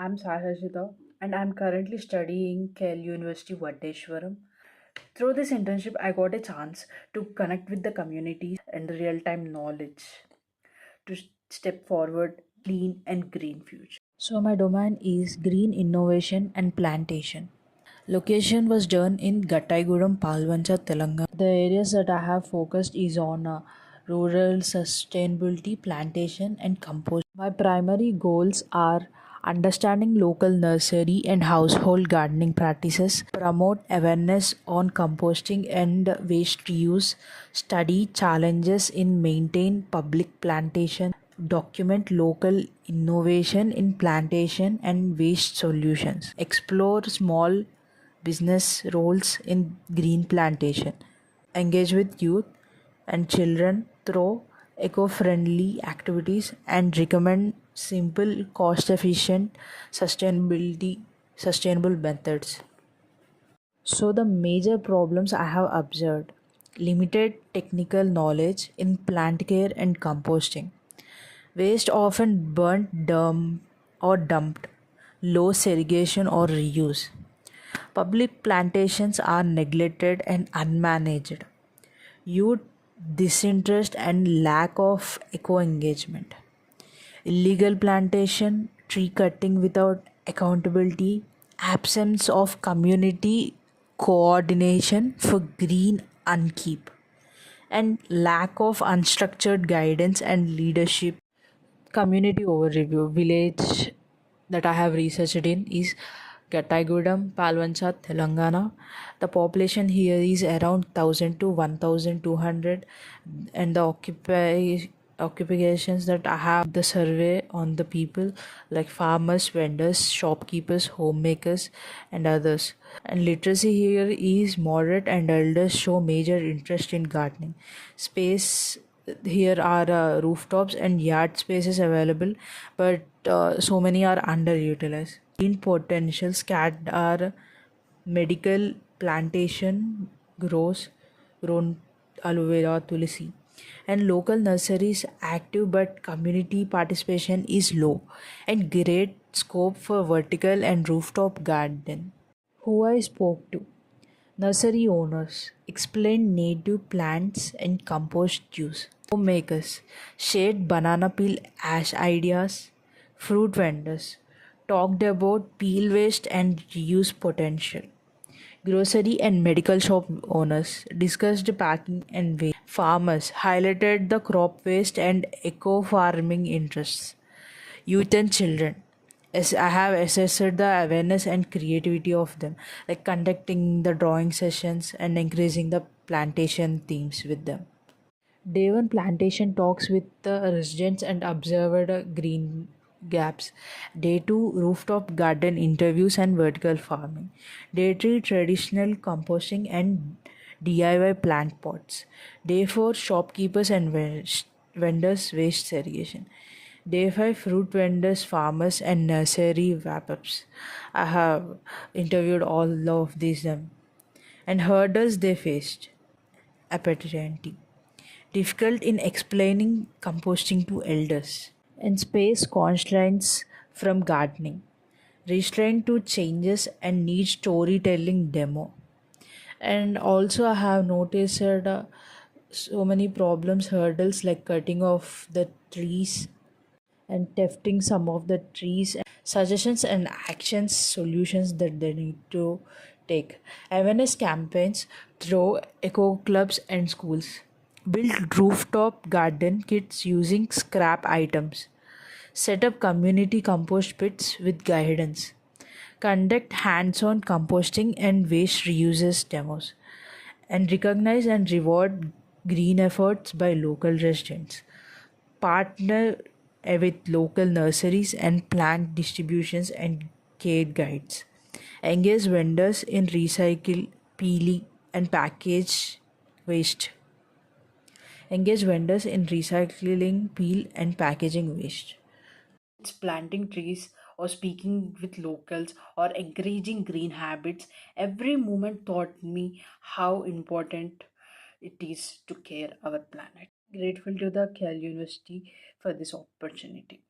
I'm Sahashita and I'm currently studying KL University Vatteshwaram. Through this internship, I got a chance to connect with the communities and the real-time knowledge to step forward clean and green future. So my domain is green innovation and plantation. Location was done in Gattaigudam, Palvancha, Telangana. The areas that I have focused is on rural sustainability, plantation, and compost. My primary goals are understanding local nursery and household gardening practices, promote awareness on composting and waste reuse, study challenges in maintain public plantation, document local innovation in plantation and waste solutions, explore small business roles in green plantation, engage with youth and children through eco-friendly activities and recommend simple, cost-efficient, sustainable methods. So the major problems I have observed: limited technical knowledge in plant care and composting, waste often burnt, dumped, low segregation or reuse. Public plantations are neglected and unmanaged. Youth disinterest and lack of eco engagement. Illegal plantation, tree cutting without accountability, absence of community coordination for green upkeep, and lack of unstructured guidance and leadership. Community overview: village that I have researched in is Gattaigudam, Palvancha, Telangana. The population here is around 1000 to 1200, and the occupations that I have the survey on the people like farmers, vendors, shopkeepers, homemakers, and others. And literacy here is moderate, and elders show major interest in gardening. Space here are rooftops and yard spaces available, but so many are underutilized. Green potentials cat are medical plantation grown aloe vera, tulsi, and local nurseries active, but community participation is low, and great scope for vertical and rooftop garden. Who I spoke to: nursery owners explained native plants and compost use. Homemakers shared banana peel ash ideas. Fruit vendors talked about peel waste and reuse potential. Grocery and medical shop owners discussed packing and waste. Farmers highlighted the crop waste and eco farming interests. Youth and children, as I have assessed the awareness and creativity of them, like conducting the drawing sessions and increasing the plantation themes with them. Day one plantation talks with the residents and observed green gaps. Day two rooftop garden interviews and vertical farming. Day three traditional composting and DIY plant pots. Day four shopkeepers and vendors waste segregation. Day 5 fruit vendors, farmers, and nursery wrap ups. I have interviewed all of these them and hurdles they faced. Apathy, difficult in explaining composting to elders, and space constraints from gardening, restraint to changes and need storytelling demo. And also, I have noticed so many problems, hurdles like cutting off the trees and thefting some of the trees, suggestions and actions solutions that they need to take. Awareness campaigns through eco clubs and schools. Build rooftop garden kits using scrap items. Set up community compost pits with guidance. Conduct hands-on composting and waste reuses demos, and recognize and reward green efforts by local residents. Partner with local nurseries and plant distributions and care guides. Engage vendors in recycle, peeling, and package waste. Engage vendors in recycling, peel, and packaging waste. It's planting trees or speaking with locals or encouraging green habits. Every moment taught me how important it is to care our planet. Grateful to the KL University for this opportunity.